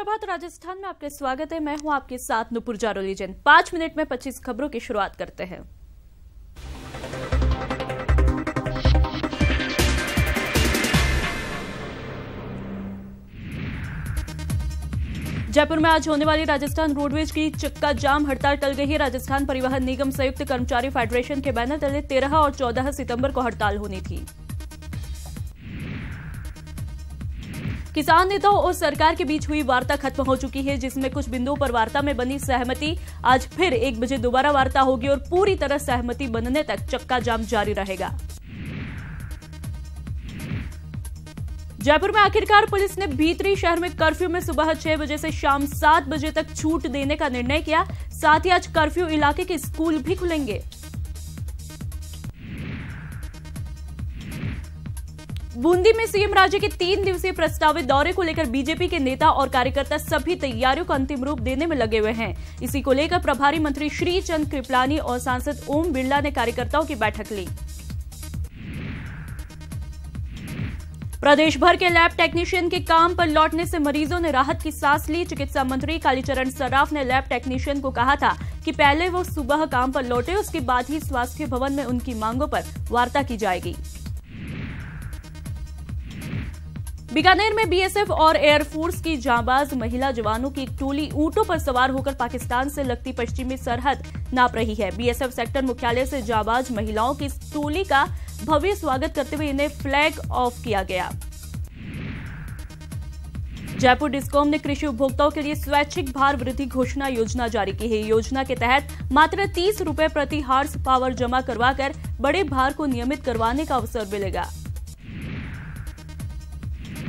सुप्रभात। राजस्थान में आपका स्वागत है। मैं हूं आपके साथ नुपुर जारोली जैन। 5 मिनट में 25 खबरों की शुरुआत करते हैं। जयपुर में आज होने वाली राजस्थान रोडवेज की चक्का जाम हड़ताल टल गई है। राजस्थान परिवहन निगम संयुक्त कर्मचारी फेडरेशन के बैनर तले 13 और 14 सितंबर को हड़ताल होनी थी। किसान नेताओं और सरकार के बीच हुई वार्ता खत्म हो चुकी है, जिसमें कुछ बिंदुओं पर वार्ता में बनी सहमति। आज फिर 1 बजे दोबारा वार्ता होगी और पूरी तरह सहमति बनने तक चक्का जाम जारी रहेगा। जयपुर में आखिरकार पुलिस ने भीतरी शहर में कर्फ्यू में सुबह 6 बजे से शाम 7 बजे तक छूट देने का निर्णय किया। साथ ही आज कर्फ्यू इलाके के स्कूल भी खुलेंगे। बूंदी में सीएम राज्य के 3 दिवसीय प्रस्तावित दौरे को लेकर बीजेपी के नेता और कार्यकर्ता सभी तैयारियों को अंतिम रूप देने में लगे हुए हैं। इसी को लेकर प्रभारी मंत्री श्रीचंद कृपलानी और सांसद ओम बिरला ने कार्यकर्ताओं की बैठक ली। प्रदेश भर के लैब टेक्नीशियन के काम पर लौटने से मरीजों ने राहत की सांस ली। चिकित्सा मंत्री कालीचरण सराफ ने लैब टेक्नीशियन को कहा था कि पहले वो सुबह काम पर लौटे, उसके बाद ही स्वास्थ्य भवन में उनकी मांगों पर वार्ता की जाएगी। बीकानेर में बीएसएफ और एयरफोर्स की जांबाज महिला जवानों की एक टोली ऊंटों पर सवार होकर पाकिस्तान से लगती पश्चिमी सरहद नाप रही है। बीएसएफ सेक्टर मुख्यालय से जांबाज महिलाओं की इस टोली का भव्य स्वागत करते हुए इन्हें फ्लैग ऑफ किया गया। जयपुर डिस्कॉम ने कृषि उपभोक्ताओं के लिए स्वैच्छिक भार वृद्धि घोषणा योजना जारी की है। योजना के तहत मात्र 30 रुपए प्रति हार्स पावर जमा करवाकर बड़े भार को नियमित करवाने का अवसर मिलेगा।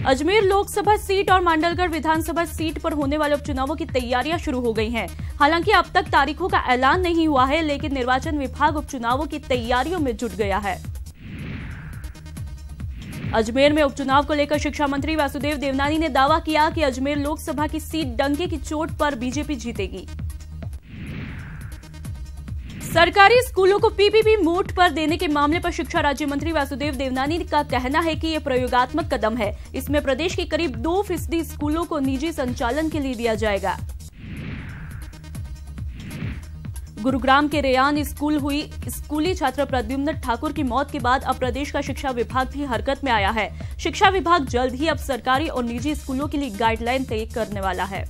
अजमेर लोकसभा सीट और मांडलगढ़ विधानसभा सीट पर होने वाले उपचुनावों की तैयारियां शुरू हो गई हैं। हालांकि अब तक तारीखों का ऐलान नहीं हुआ है, लेकिन निर्वाचन विभाग उपचुनावों की तैयारियों में जुट गया है। अजमेर में उपचुनाव को लेकर शिक्षा मंत्री वासुदेव देवनानी ने दावा किया कि अजमेर लोकसभा की सीट डंके की चोट पर बीजेपी जीतेगी। सरकारी स्कूलों को पीपीपी मोड पर देने के मामले पर शिक्षा राज्य मंत्री वासुदेव देवनानी का कहना है कि यह प्रयोगात्मक कदम है। इसमें प्रदेश के करीब 2% स्कूलों को निजी संचालन के लिए दिया जाएगा। गुरुग्राम के रेयान स्कूल हुई स्कूली छात्र प्रद्युम्न ठाकुर की मौत के बाद अब प्रदेश का शिक्षा विभाग भी हरकत में आया है। शिक्षा विभाग जल्द ही अब सरकारी और निजी स्कूलों के लिए गाइडलाइन तय करने वाला है।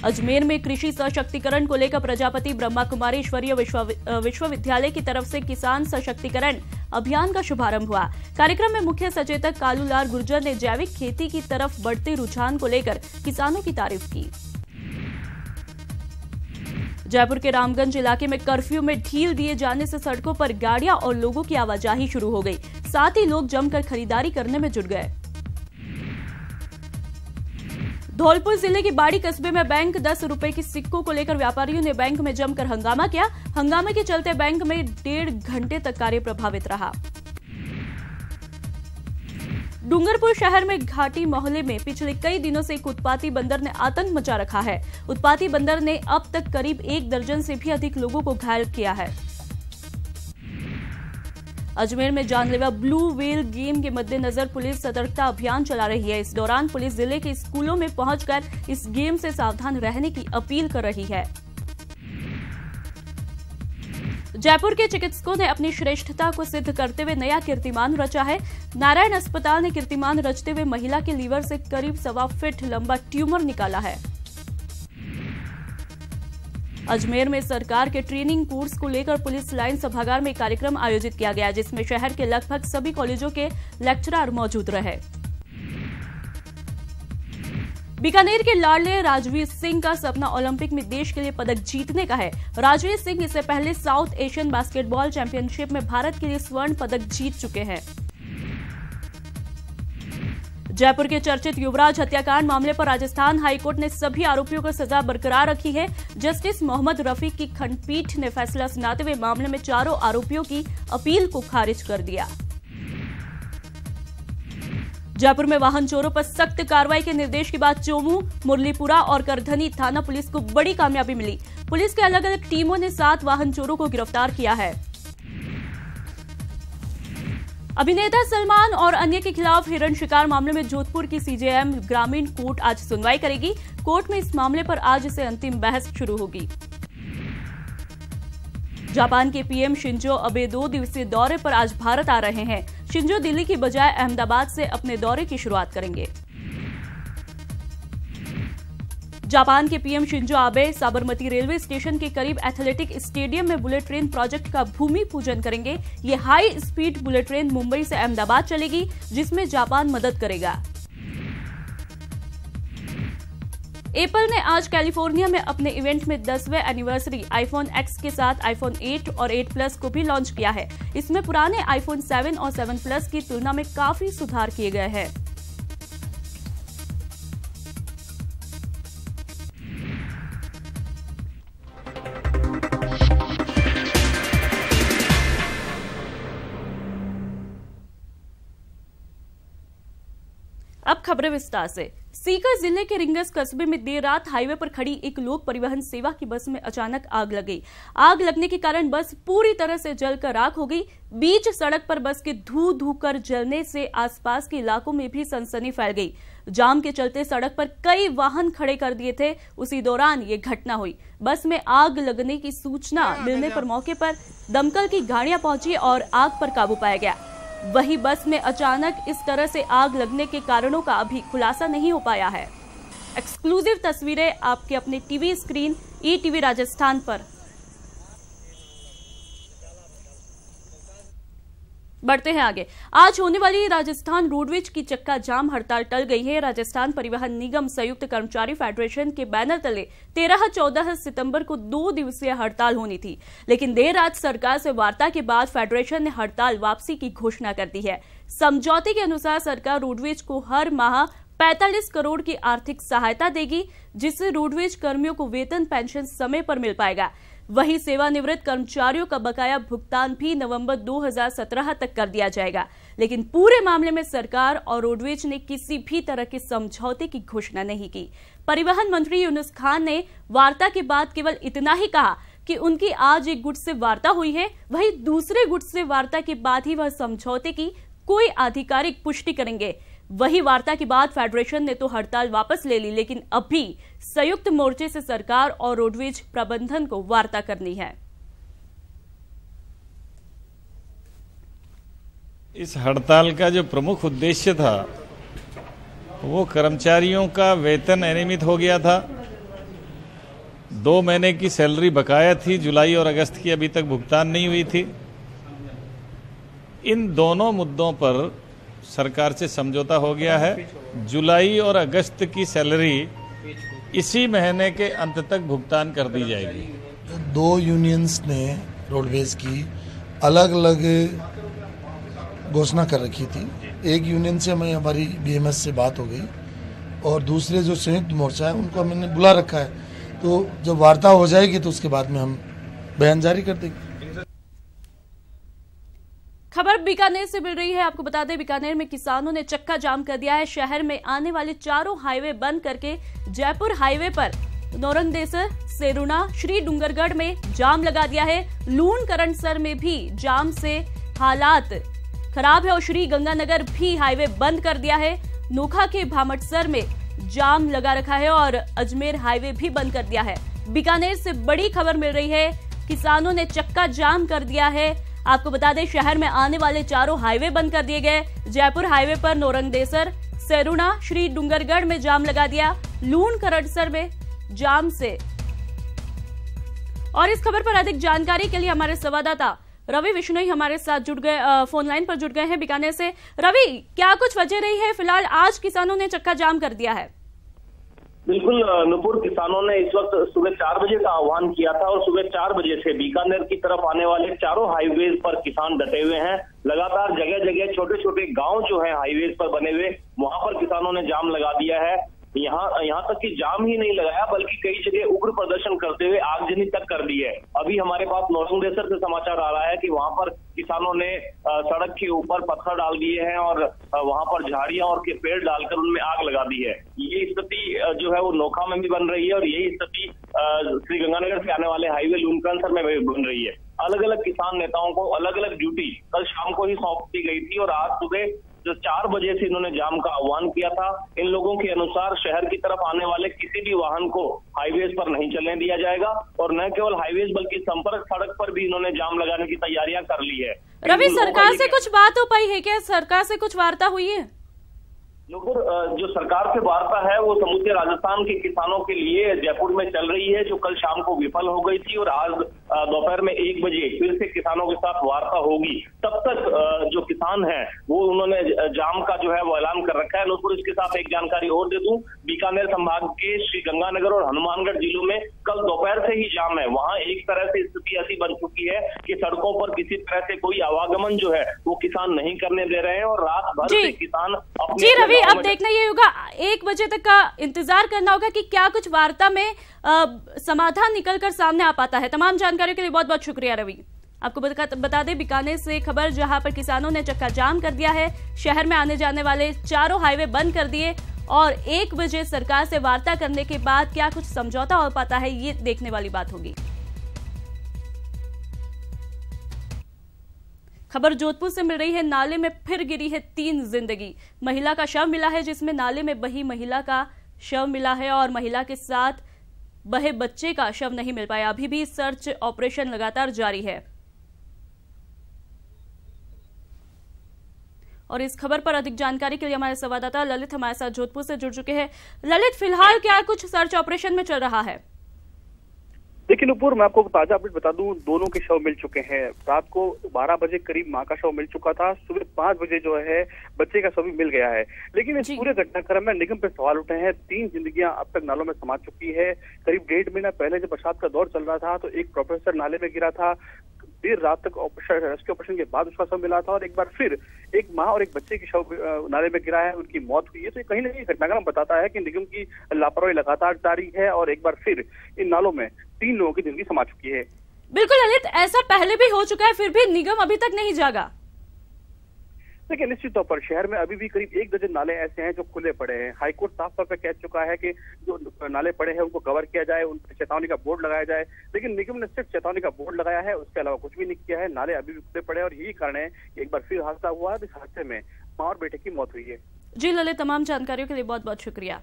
अजमेर में कृषि सशक्तिकरण को लेकर प्रजापति ब्रह्मा कुमारी ईश्वरीय विश्वविद्यालय की तरफ से किसान सशक्तिकरण अभियान का शुभारंभ हुआ। कार्यक्रम में मुख्य सचेतक कालूलाल गुर्जर ने जैविक खेती की तरफ बढ़ते रुझान को लेकर किसानों की तारीफ की। जयपुर के रामगंज इलाके में कर्फ्यू में ढील दिए जाने से सड़कों पर गाड़ियां और लोगों की आवाजाही शुरू हो गई। साथ ही लोग जमकर खरीदारी करने में जुट गए। धौलपुर जिले की बाड़ी कस्बे में बैंक 10 रुपए की सिक्कों को लेकर व्यापारियों ने बैंक में जमकर हंगामा किया। हंगामे के चलते बैंक में 1.5 घंटे तक कार्य प्रभावित रहा। डूंगरपुर शहर में घाटी मोहल्ले में पिछले कई दिनों से एक उत्पाती बंदर ने आतंक मचा रखा है। उत्पाती बंदर ने अब तक करीब 1 दर्जन से भी अधिक लोगों को घायल किया है। अजमेर में जानलेवा ब्लू व्हेल गेम के मद्देनजर पुलिस सतर्कता अभियान चला रही है। इस दौरान पुलिस जिले के स्कूलों में पहुंचकर इस गेम से सावधान रहने की अपील कर रही है। जयपुर के चिकित्सकों ने अपनी श्रेष्ठता को सिद्ध करते हुए नया कीर्तिमान रचा है। नारायण अस्पताल ने कीर्तिमान रचते हुए महिला के लीवर से करीब 1.25 फीट लंबा ट्यूमर निकाला है। अजमेर में सरकार के ट्रेनिंग कोर्स को लेकर पुलिस लाइन सभागार में कार्यक्रम आयोजित किया गया, जिसमें शहर के लगभग सभी कॉलेजों के लेक्चरर मौजूद रहे। बीकानेर के लाडले राजवीर सिंह का सपना ओलंपिक में देश के लिए पदक जीतने का है। राजवीर सिंह इससे पहले साउथ एशियन बास्केटबॉल चैंपियनशिप में भारत के लिए स्वर्ण पदक जीत चुके हैं। जयपुर के चर्चित युवराज हत्याकांड मामले पर राजस्थान हाईकोर्ट ने सभी आरोपियों को सजा बरकरार रखी है। जस्टिस मोहम्मद रफीक की खंडपीठ ने फैसला सुनाते हुए मामले में चारों आरोपियों की अपील को खारिज कर दिया। जयपुर में वाहन चोरों पर सख्त कार्रवाई के निर्देश के बाद चोमू, मुरलीपुरा और करधनी थाना पुलिस को बड़ी कामयाबी मिली। पुलिस के अलग अलग टीमों ने 7 वाहन चोरों को गिरफ्तार किया है। अभिनेता सलमान और अन्य के खिलाफ हिरण शिकार मामले में जोधपुर की सीजेएम ग्रामीण कोर्ट आज सुनवाई करेगी। कोर्ट में इस मामले पर आज से अंतिम बहस शुरू होगी। जापान के पीएम शिंजो अबे 2 दिवसीय दौरे पर आज भारत आ रहे हैं। शिंजो दिल्ली की बजाय अहमदाबाद से अपने दौरे की शुरुआत करेंगे। जापान के PM Shinzo Abe Sabarmati railway station के करीब एथलेटिक स्टेडियम में बुलेट ट्रेन प्रोजेक्ट का भूमि पूजन करेंगे। ये high speed bullet train Mumbai से अहमदाबाद चलेगी, जिसमें जापान मदद करेगा। एप्पल ने आज कैलिफोर्निया में अपने इवेंट में 10वें एनिवर्सरी आईफोन X के साथ आईफोन 8 और 8 प्लस को भी लॉन्च किया है। इसमें पुराने आईफोन 7 और 7 प्लस की तुलना में काफी सुधार किए गए हैं। अब खबरें विस्तार से। सीकर जिले के रिंगस कस्बे में देर रात हाईवे पर खड़ी एक लोक परिवहन सेवा की बस में अचानक आग लग गई। आग लगने के कारण बस पूरी तरह से जलकर राख हो गई। बीच सड़क पर बस के धू कर जलने से आसपास के इलाकों में भी सनसनी फैल गई। जाम के चलते सड़क पर कई वाहन खड़े कर दिए थे। उसी दौरान ये घटना हुई। बस में आग लगने की सूचना मिलने पर मौके पर दमकल की गाड़ियां पहुंची और आग पर काबू पाया गया। वही बस में अचानक इस तरह से आग लगने के कारणों का अभी खुलासा नहीं हो पाया है। एक्सक्लूसिव तस्वीरें आपके अपने टीवी स्क्रीन ईटीवी राजस्थान पर। बढ़ते हैं आगे। आज होने वाली राजस्थान रोडवेज की चक्का जाम हड़ताल टल गई है। राजस्थान परिवहन निगम संयुक्त कर्मचारी फेडरेशन के बैनर तले 13-14 सितंबर को 2 दिवसीय हड़ताल होनी थी, लेकिन देर रात सरकार से वार्ता के बाद फेडरेशन ने हड़ताल वापसी की घोषणा कर दी है। समझौते के अनुसार सरकार रोडवेज को हर माह 45 करोड़ की आर्थिक सहायता देगी, जिससे रोडवेज कर्मियों को वेतन पेंशन समय पर मिल पाएगा। वहीं सेवानिवृत्त कर्मचारियों का बकाया भुगतान भी नवंबर 2017 तक कर दिया जाएगा। लेकिन पूरे मामले में सरकार और रोडवेज ने किसी भी तरह के समझौते की घोषणा नहीं की। परिवहन मंत्री यूनुस खान ने वार्ता के बाद केवल इतना ही कहा कि उनकी आज एक गुट से वार्ता हुई है, वहीं दूसरे गुट से वार्ता के बाद ही वह समझौते की कोई आधिकारिक पुष्टि करेंगे। वही वार्ता के बाद फेडरेशन ने तो हड़ताल वापस ले ली, लेकिन अभी संयुक्त मोर्चे से सरकार और रोडवेज प्रबंधन को वार्ता करनी है। इस हड़ताल का जो प्रमुख उद्देश्य था वो कर्मचारियों का वेतन अनियमित हो गया था। 2 महीने की सैलरी बकाया थी, जुलाई और अगस्त की अभी तक भुगतान नहीं हुई थी। इन दोनों मुद्दों पर सरकार से समझौता हो गया है। जुलाई और अगस्त की सैलरी इसी महीने के अंत तक भुगतान कर दी जाएगी। 2 यूनियंस ने रोडवेज की अलग अलग घोषणा कर रखी थी। एक यूनियन से हमारी बीएमएस से बात हो गई और दूसरे जो संयुक्त मोर्चा है उनको हमने बुला रखा है। तो जब वार्ता हो जाएगी तो उसके बाद में हम बयान जारी कर देंगे। खबर बीकानेर से मिल रही है। आपको बता दें, बीकानेर में किसानों ने चक्का जाम कर दिया है। शहर में आने वाले चारों हाईवे बंद करके जयपुर हाईवे पर नौरंगदेसर, सेरुना, श्री डूंगरगढ़ में जाम लगा दिया है। लूण करंडसर में भी जाम से हालात खराब है और श्री गंगानगर भी हाईवे बंद कर दिया है। नोखा के भामटसर में जाम लगा रखा है और अजमेर हाईवे भी बंद कर दिया है। बीकानेर से बड़ी खबर मिल रही है, किसानों ने चक्का जाम कर दिया है। आपको बता दें, शहर में आने वाले चारों हाईवे बंद कर दिए गए। जयपुर हाईवे पर नौरंगदेसर, सेरुना, श्री डूंगरगढ़ में जाम लगा दिया। लूण करंडसर में जाम से। और इस खबर पर अधिक जानकारी के लिए हमारे संवाददाता रवि विश्नोई हमारे साथ जुड़ गए, फोन लाइन पर जुड़ गए हैं बीकानेर से। रवि, क्या कुछ वजह रही है? फिलहाल आज किसानों ने चक्का जाम कर दिया है। बिल्कुल नुपुर, किसानों ने इस वक्त सुबह 4 बजे का आह्वान किया था और सुबह 4 बजे से बीकानेर की तरफ आने वाले चारों हाईवेज पर किसान डटे हुए हैं। लगातार जगह जगह छोटे छोटे गांव जो है हाईवेज पर बने हुए, वहां पर किसानों ने जाम लगा दिया है। यहाँ तक कि जाम ही नहीं लगाया बल्कि कई जगह उग्र प्रदर्शन करते हुए आगजनी तक कर दी है। अभी हमारे पास नौरंगदेसर से समाचार आ रहा है कि वहां पर किसानों ने सड़क के ऊपर पत्थर डाल दिए हैं और वहां पर झाड़ियां और के पेड़ डालकर उनमें आग लगा दी है। ये स्थिति जो है वो नोखा में भी बन रही है और यही स्थिति श्री गंगानगर से आने वाले हाईवे लूणकरंडसर में भी बन रही है। अलग अलग किसान नेताओं को अलग अलग ड्यूटी कल शाम को ही सौंप दी गई थी और आज सुबह जो 4 बजे से इन्होंने जाम का आह्वान किया था। इन लोगों के अनुसार शहर की तरफ आने वाले किसी भी वाहन को हाईवेज पर नहीं चलने दिया जाएगा और न केवल हाईवेज बल्कि संपर्क सड़क पर भी इन्होंने जाम लगाने की तैयारियां कर ली है। रवि, सरकार से कुछ बात हो पाई है क्या? सरकार से कुछ वार्ता हुई है? नुपुर, जो सरकार से वार्ता है वो समूचे राजस्थान के किसानों के लिए जयपुर में चल रही है, जो कल शाम को विफल हो गई थी और आज दोपहर में 1 बजे फिर से किसानों के साथ वार्ता होगी। तब तक जो किसान हैं वो उन्होंने जाम का जो है वो ऐलान कर रखा है। नुपुर, इसके साथ एक जानकारी और दे दूं, बीकानेर संभाग के श्रीगंगानगर और हनुमानगढ़ जिलों में कल दोपहर से ही जाम है। वहां एक तरह से स्थिति ऐसी बन चुकी है कि सड़कों पर किसी तरह से कोई आवागमन जो है वो किसान नहीं करने दे रहे हैं और रात भर से किसान अपने अब देखना ये होगा, 1 बजे तक का इंतजार करना होगा कि क्या कुछ वार्ता में समाधान निकलकर सामने आ पाता है। तमाम जानकारियों के लिए बहुत बहुत शुक्रिया रवि। आपको बता दें, बीकानेर से खबर जहां पर किसानों ने चक्का जाम कर दिया है, शहर में आने जाने वाले चारों हाईवे बंद कर दिए और 1 बजे सरकार से वार्ता करने के बाद क्या कुछ समझौता हो पाता है, ये देखने वाली बात होगी। खबर जोधपुर से मिल रही है, नाले में फिर गिरी है 3 जिंदगी। महिला का शव मिला है, जिसमें नाले में बही महिला का शव मिला है और महिला के साथ बहे बच्चे का शव नहीं मिल पाया। अभी भी सर्च ऑपरेशन लगातार जारी है। और इस खबर पर अधिक जानकारी के लिए हमारे संवाददाता ललित हमारे साथ जोधपुर से जुड़ चुके हैं। ललित, फिलहाल क्या कुछ सर्च ऑपरेशन में चल रहा है? देखिए नुपुर, मैं आपको ताजा अपडेट बता दूं, दोनों के शव मिल चुके हैं। रात को 12 बजे करीब मां का शव मिल चुका था, सुबह 5 बजे जो है बच्चे का शव भी मिल गया है। लेकिन इस पूरे घटनाक्रम में निगम पे सवाल उठे हैं। 3 जिंदगियां अब तक नालों में समा चुकी है। करीब 1.5 महीना पहले जब बरसात का दौर चल रहा था तो एक प्रोफेसर नाले में गिरा था, देर रात तक रेस्क्यू ऑपरेशन के बाद उसका शव मिला था और एक बार फिर एक मां और एक बच्चे की शव नाले में गिरा है, उनकी मौत हुई है। तो कहीं ना कहीं घटनाक्रम बताता है कि निगम की लापरवाही लगातार जारी है और एक बार फिर इन नालों में 3 लोगों की जिंदगी समा चुकी है। बिल्कुल ललित, ऐसा पहले भी हो चुका है, फिर भी निगम अभी तक नहीं जागा। देखिए, निश्चित तौर पर शहर में अभी भी करीब 1 दर्जन नाले ऐसे हैं जो खुले पड़े हैं। हाईकोर्ट साफ तौर पर कह चुका है कि जो नाले पड़े हैं उनको कवर किया जाए, उन पर चेतावनी का बोर्ड लगाया जाए, लेकिन निगम ने सिर्फ चेतावनी का बोर्ड लगाया है, उसके अलावा कुछ भी नहीं किया है। नाले अभी भी खुले पड़े और यही कारण है कि एक बार फिर हादसा हुआ। इस हादसे में मां और बेटे की मौत हुई है। जी ललित, तमाम जानकारियों के लिए बहुत बहुत शुक्रिया।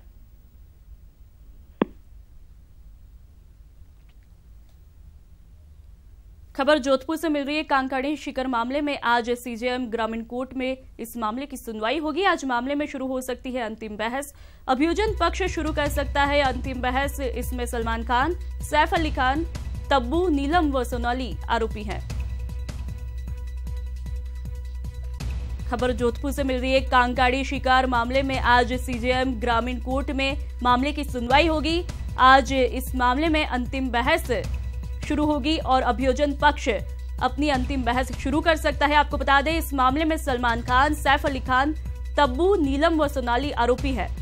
खबर जोधपुर से मिल रही है, कांकाड़ी शिकर मामले में आज सीजेएम ग्रामीण कोर्ट में इस मामले की सुनवाई होगी। आज मामले में शुरू हो सकती है अंतिम बहस। अभियोजन पक्ष शुरू कर सकता है अंतिम बहस। इसमें सलमान खान, सैफ अली खान, तब्बू, नीलम व सोनाली आरोपी हैं। खबर जोधपुर से मिल रही है, कांकाड़ी शिकार मामले में आज सीजेएम ग्रामीण कोर्ट में मामले की सुनवाई होगी। आज इस मामले में अंतिम बहस शुरू होगी और अभियोजन पक्ष अपनी अंतिम बहस शुरू कर सकता है। आपको बता दें, इस मामले में सलमान खान, सैफ अली खान, तब्बू, नीलम व सोनाली आरोपी है।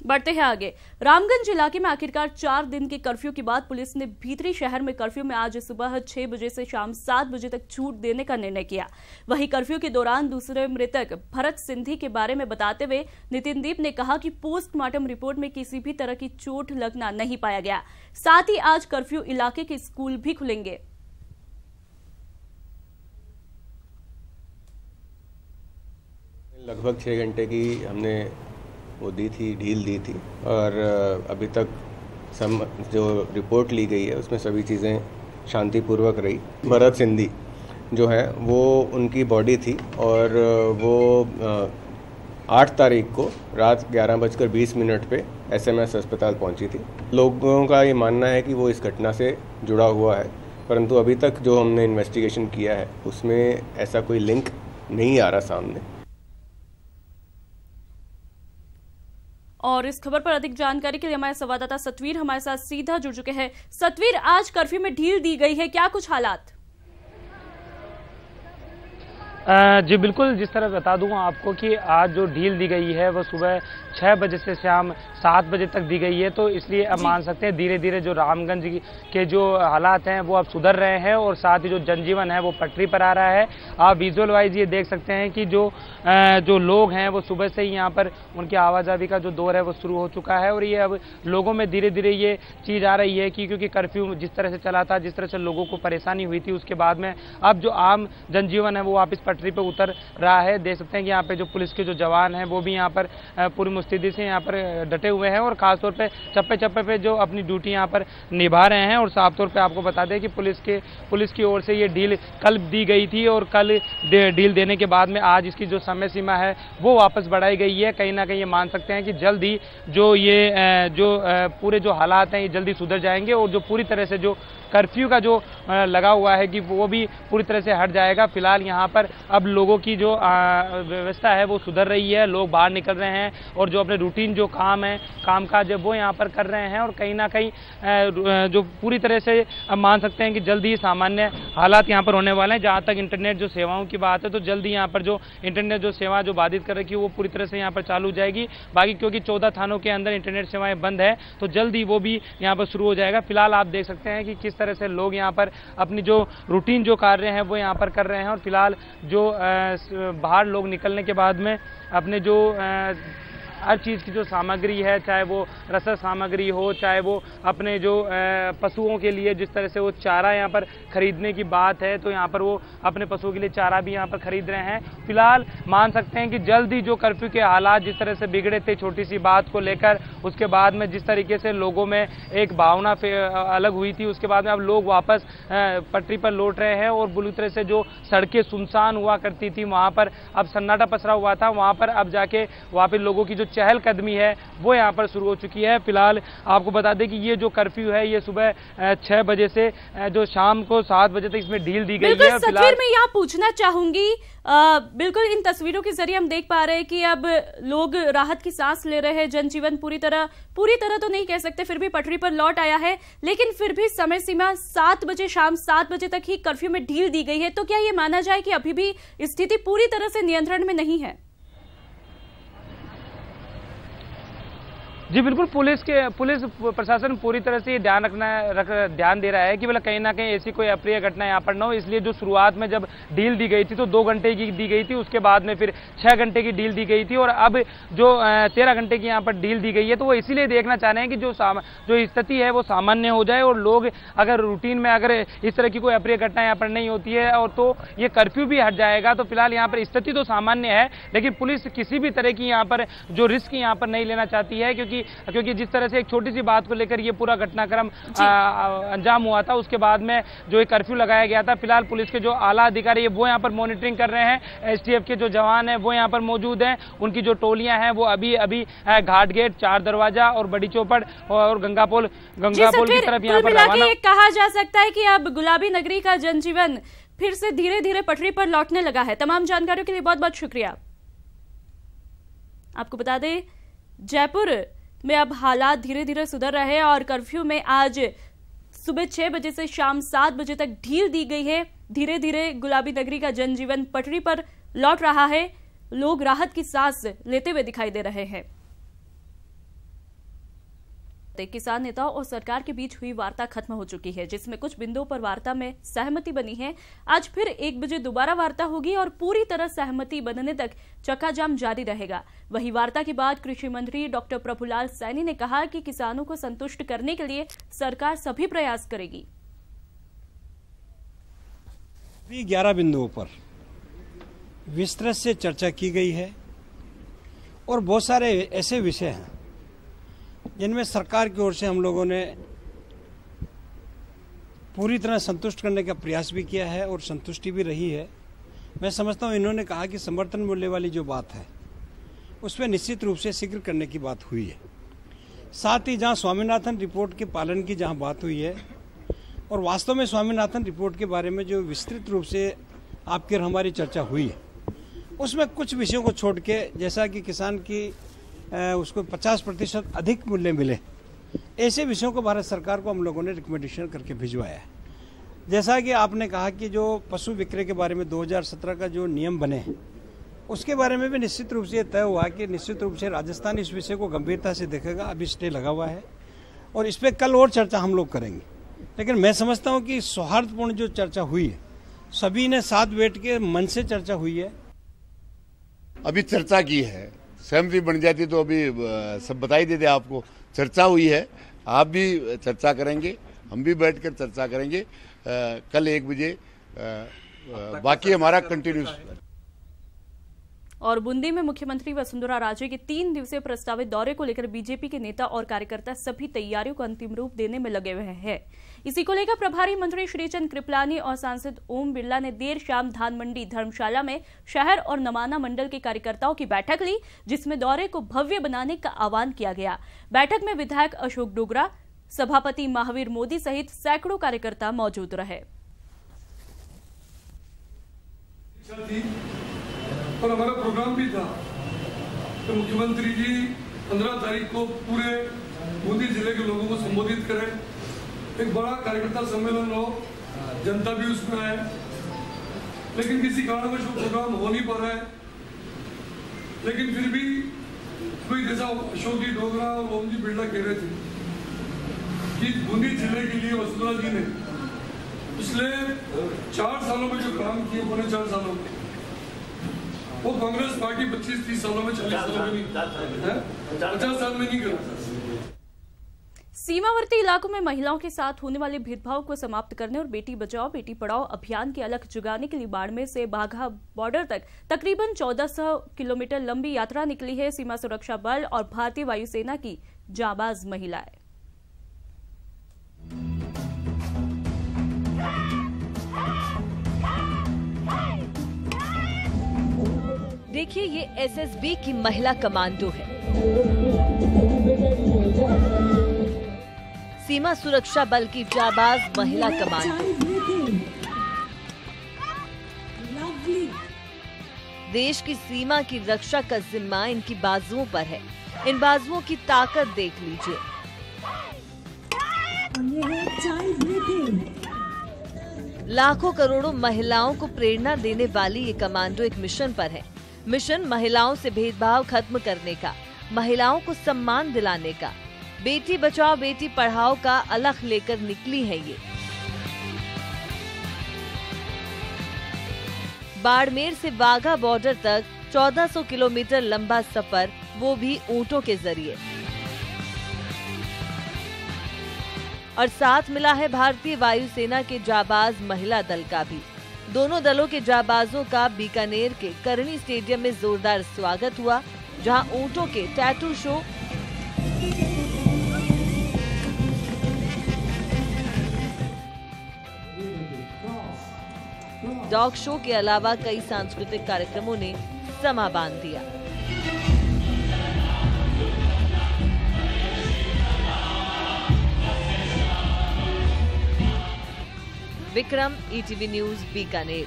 बढ़ते हैं आगे। रामगंज इलाके में आखिरकार 4 दिन के कर्फ्यू के बाद पुलिस ने भीतरी शहर में कर्फ्यू में आज सुबह 6 बजे से शाम 7 बजे तक छूट देने का निर्णय किया। वहीं कर्फ्यू के दौरान दूसरे मृतक भरत सिंधी के बारे में बताते हुए नितिन दीप ने कहा कि पोस्टमार्टम रिपोर्ट में किसी भी तरह की चोट लगना नहीं पाया गया। साथ ही आज कर्फ्यू इलाके के स्कूल भी खुलेंगे। लगभग 6 घंटे की हमने वो दी थी, ढील दी थी और अभी तक जो रिपोर्ट ली गई है उसमें सभी चीज़ें शांतिपूर्वक रही। भरत सिंधी जो है वो उनकी बॉडी थी और वो 8 तारीख को रात 11:20 पे SMS अस्पताल पहुंची थी। लोगों का ये मानना है कि वो इस घटना से जुड़ा हुआ है, परंतु अभी तक जो हमने इन्वेस्टिगेशन किया है उसमें ऐसा कोई लिंक नहीं आ रहा सामने। और इस खबर पर अधिक जानकारी के लिए हमारे संवाददाता सतवीर हमारे साथ सीधा जुड़ चुके हैं। सतवीर, आज कर्फ्यू में ढील दी गई है, क्या कुछ हालात? जी बिल्कुल, जिस तरह बता दूं आपको कि आज जो ढील दी गई है वो सुबह 6 बजे से शाम 7 बजे तक दी गई है, तो इसलिए अब मान सकते हैं धीरे धीरे जो रामगंज के जो हालात हैं वो अब सुधर रहे हैं और साथ ही जो जनजीवन है वो पटरी पर आ रहा है। आप विजुअल वाइज ये देख सकते हैं कि जो लोग हैं वो सुबह से ही यहाँ पर उनकी आवाजाही का जो दौर है वो शुरू हो चुका है और ये अब लोगों में धीरे धीरे ये चीज़ आ रही है कि क्योंकि कर्फ्यू जिस तरह से चला था, जिस तरह से लोगों को परेशानी हुई थी, उसके बाद में अब जो आम जनजीवन है वो वापस पटरी पे उतर रहा है। देख सकते हैं कि यहाँ पे जो पुलिस के जो जवान हैं वो भी यहाँ पर पूरी मुस्तैदी से यहाँ पर डटे हुए हैं और खासतौर पे चप्पे चप्पे पे जो अपनी ड्यूटी यहाँ पर निभा रहे हैं। और साफ तौर पे आपको बता दें कि पुलिस की ओर से ये डील कल दी गई थी और कल डील देने के बाद में आज इसकी जो समय सीमा है वो वापस बढ़ाई गई है। कहीं ना कहीं ये मान सकते हैं कि जल्द ही जो पूरे जो हालात हैं ये जल्दी सुधर जाएंगे और जो पूरी तरह से जो कर्फ्यू का जो लगा हुआ है कि वो भी पूरी तरह से हट जाएगा। फिलहाल यहाँ पर अब लोगों की जो व्यवस्था है वो सुधर रही है, लोग बाहर निकल रहे हैं और जो अपने रूटीन जो काम काज है वो यहाँ पर कर रहे हैं और कहीं ना कहीं जो पूरी तरह से अब मान सकते हैं कि जल्द ही सामान्य हालात यहाँ पर होने वाले हैं। जहाँ तक इंटरनेट जो सेवाओं की बात है तो जल्द ही यहाँ पर जो इंटरनेट जो सेवा जो बाधित कर रखी है वो पूरी तरह से यहाँ पर चालू हो जाएगी। बाकी क्योंकि 14 थानों के अंदर इंटरनेट सेवाएं बंद है तो जल्द ही वो भी यहाँ पर शुरू हो जाएगा। फिलहाल आप देख सकते हैं कि किस तरह से लोग यहाँ पर अपनी जो रूटीन जो कार्य हैं वो यहाँ पर कर रहे हैं और फिलहाल जो बाहर लोग निकलने के बाद में अपने जो हर चीज़ की जो सामग्री है, चाहे वो रसद सामग्री हो, चाहे वो अपने जो पशुओं के लिए जिस तरह से वो चारा यहाँ पर खरीदने की बात है तो यहाँ पर वो अपने पशुओं के लिए चारा भी यहाँ पर खरीद रहे हैं। फिलहाल मान सकते हैं कि जल्द ही जो कर्फ्यू के हालात जिस तरह से बिगड़े थे छोटी सी बात को लेकर, उसके बाद में जिस तरीके से लोगों में एक भावना अलग हुई थी, उसके बाद में अब लोग वापस पटरी पर लौट रहे हैं और बुरी तरह से जो सड़कें सुनसान हुआ करती थी वहाँ पर अब सन्नाटा पसरा हुआ था, वहाँ पर अब जाके वापस लोगों की जो चहलकदमी है वो यहाँ पर शुरू हो चुकी है। फिलहाल आपको बता दें कि ये जो कर्फ्यू है ये सुबह 6 बजे से जो शाम को 7 बजे तक इसमें ढील दी गई है। फिलहाल मैं यहाँ पूछना चाहूंगी, बिल्कुल इन तस्वीरों के जरिए हम देख पा रहे हैं कि अब लोग राहत की सांस ले रहे हैं, जनजीवन पूरी तरह तो नहीं कह सकते, फिर भी पटरी पर लौट आया है, लेकिन फिर भी समय सीमा 7 बजे शाम 7 बजे तक ही कर्फ्यू में ढील दी गई है। तो क्या ये माना जाए कि अभी भी स्थिति पूरी तरह से नियंत्रण में नहीं है? जी बिल्कुल, पुलिस प्रशासन पूरी तरह से ध्यान दे रहा है कि मतलब कहीं ना कहीं ऐसी कोई अप्रिय घटना यहाँ पर न हो। इसलिए जो शुरुआत में जब डील दी गई थी तो 2 घंटे की दी गई थी, उसके बाद में फिर 6 घंटे की डील दी गई थी और अब जो 13 घंटे की यहाँ पर डील दी गई है तो वो इसीलिए देखना चाह रहे हैं कि जो स्थिति है वो सामान्य हो जाए और लोग अगर रूटीन में अगर इस तरह की कोई अप्रिय घटना यहाँ पर नहीं होती है और तो ये कर्फ्यू भी हट जाएगा। तो फिलहाल यहाँ पर स्थिति तो सामान्य है, लेकिन पुलिस किसी भी तरह की यहाँ पर जो रिस्क यहाँ पर नहीं लेना चाहती है क्योंकि जिस तरह से एक छोटी सी बात को लेकर ये पूरा घटनाक्रम अंजाम हुआ था, उसके बाद में जो एक कर्फ्यू लगाया गया था। फिलहाल पुलिस के जो आला अधिकारी है वो यहाँ पर मॉनिटरिंग कर रहे हैं, एसटीएफ के जो जवान हैं वो यहाँ पर मौजूद हैं, उनकी जो टोलियां हैं वो अभी घाट गेट, 4 दरवाजा और बड़ी चौपड़ और गंगापोल की तरफ यहाँ पर रवाना। कहा जा सकता है कि अब गुलाबी नगरी का जनजीवन फिर से धीरे धीरे पटरी पर लौटने लगा है। तमाम जानकारियों के लिए बहुत बहुत शुक्रिया। आपको बता दें जयपुर में अब हालात धीरे धीरे सुधर रहे हैं और कर्फ्यू में आज सुबह 6 बजे से शाम 7 बजे तक ढील दी गई है। धीरे धीरे गुलाबी नगरी का जनजीवन पटरी पर लौट रहा है, लोग राहत की सांस लेते हुए दिखाई दे रहे हैं। किसान नेताओं और सरकार के बीच हुई वार्ता खत्म हो चुकी है, जिसमें कुछ बिंदुओं पर वार्ता में सहमति बनी है। आज फिर 1 बजे दोबारा वार्ता होगी और पूरी तरह सहमति बनने तक चक्काजाम जारी रहेगा। वहीं वार्ता के बाद कृषि मंत्री डॉक्टर प्रभुलाल सैनी ने कहा कि किसानों को संतुष्ट करने के लिए सरकार सभी प्रयास करेगी। 11 बिंदुओं पर विस्तृत से चर्चा की गई है और बहुत सारे ऐसे विषय हैं जिनमें सरकार की ओर से हम लोगों ने पूरी तरह संतुष्ट करने का प्रयास भी किया है और संतुष्टि भी रही है। मैं समझता हूं इन्होंने कहा कि समर्थन मूल्य वाली जो बात है उस पर निश्चित रूप से शीघ्र करने की बात हुई है। साथ ही जहां स्वामीनाथन रिपोर्ट के पालन की जहां बात हुई है और वास्तव में स्वामीनाथन रिपोर्ट के बारे में जो विस्तृत रूप से आपकी और हमारी चर्चा हुई है उसमें कुछ विषयों को छोड़ के, जैसा कि किसान की उसको 50% अधिक मूल्य मिले, ऐसे विषयों को भारत सरकार को हम लोगों ने रिकमेंडेशन करके भिजवाया है। जैसा कि आपने कहा कि जो पशु विक्रय के बारे में 2017 का जो नियम बने हैं उसके बारे में भी निश्चित रूप से तय हुआ कि निश्चित रूप से राजस्थान इस विषय को गंभीरता से देखेगा। अभी स्टे लगा हुआ है और इस पर कल और चर्चा हम लोग करेंगे। लेकिन मैं समझता हूं कि सौहार्दपूर्ण जो चर्चा हुई है, सभी ने साथ बैठ के मन से चर्चा हुई है। अभी चर्चा की है, सहमति बन जाती तो अभी सब बता ही देते आपको। चर्चा हुई है, आप भी चर्चा करेंगे, हम भी बैठकर चर्चा करेंगे। कल 1 बजे बाकी हमारा कंटिन्यूस। और बूंदी में मुख्यमंत्री वसुंधरा राजे के 3 दिवसीय प्रस्तावित दौरे को लेकर बीजेपी के नेता और कार्यकर्ता सभी तैयारियों को अंतिम रूप देने में लगे हुए हैं। इसी को लेकर प्रभारी मंत्री श्रीचंद कृपलानी और सांसद ओम बिरला ने देर शाम धान मंडी धर्मशाला में शहर और नमाना मंडल के कार्यकर्ताओं की बैठक ली, जिसमें दौरे को भव्य बनाने का आह्वान किया गया। बैठक में विधायक अशोक डोगरा, सभापति महावीर मोदी सहित सैकड़ों कार्यकर्ता मौजूद रहे। और हमारा प्रोग्राम भी था कि मुख्यमंत्री जी 15 तारीख को पूरे बूंदी जिले के लोगों को संबोधित करें, एक बड़ा कार्यकर्ता सम्मेलन हो, जनता भी उसमें आए। लेकिन किसी कारणवश वो प्रोग्राम हो नहीं पा रहा है। लेकिन फिर भी कोई जैसा अशोक जी डोगरा और ओम जी बिरला कह रहे थे कि बूंदी जिले के लिए वसुंधरा जी ने पिछले 4 सालों में जो काम किए, 4 सालों में, वो कांग्रेस पार्टी 25-30 सालों में, 40 सालों में नहीं, 50 साल में नहीं करता। सीमावर्ती इलाकों में महिलाओं के साथ होने वाले भेदभाव को समाप्त करने और बेटी बचाओ बेटी पढ़ाओ अभियान की अलख जगाने के लिए बाड़मेर से बाघा बॉर्डर तक तकरीबन 1400 किलोमीटर लंबी यात्रा निकली है सीमा सुरक्षा बल और भारतीय वायुसेना की जांबाज महिलाएं। देखिए, ये एसएसबी की महिला कमांडो है। सीमा सुरक्षा बल की जाबाज महिला कमांडो। देश की सीमा की रक्षा का जिम्मा इनकी बाजुओं पर है। इन बाजुओं की ताकत देख लीजिए। लाखों करोड़ों महिलाओं को प्रेरणा देने वाली ये कमांडो एक मिशन पर है। मिशन महिलाओं से भेदभाव खत्म करने का, महिलाओं को सम्मान दिलाने का, बेटी बचाओ बेटी पढ़ाओ का अलख लेकर निकली है ये। बाड़मेर से वाघा बॉर्डर तक 1400 किलोमीटर लंबा सफर, वो भी ऊंटों के जरिए। और साथ मिला है भारतीय वायुसेना के जाबाज महिला दल का भी। दोनों दलों के जाबाजों का बीकानेर के करणी स्टेडियम में जोरदार स्वागत हुआ, जहां ऊंटों के टैटू शो, डॉग शो के अलावा कई सांस्कृतिक कार्यक्रमों ने समा बांध दिया। Vikram, ETV news, Bikaner.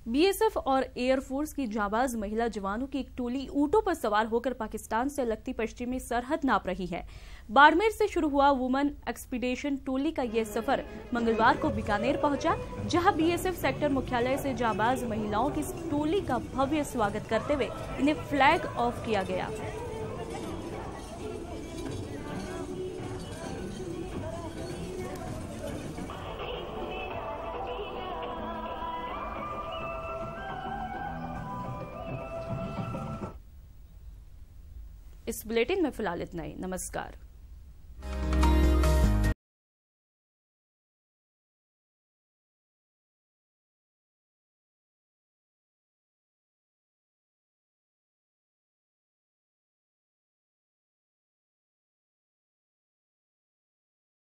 BSF और एयरफोर्स की जाबाज महिला जवानों की एक टोली ऊंटों पर सवार होकर पाकिस्तान से लगती पश्चिमी सरहद नाप रही है। बाड़मेर से शुरू हुआ वुमेन एक्सपीडिशन टोली का यह सफर मंगलवार को बीकानेर पहुंचा, जहां बीएसएफ सेक्टर मुख्यालय से जाबाज महिलाओं की इस टोली का भव्य स्वागत करते हुए इन्हें फ्लैग ऑफ किया गया। इस बुलेटिन में फिलहाल इतना ही। नमस्कार।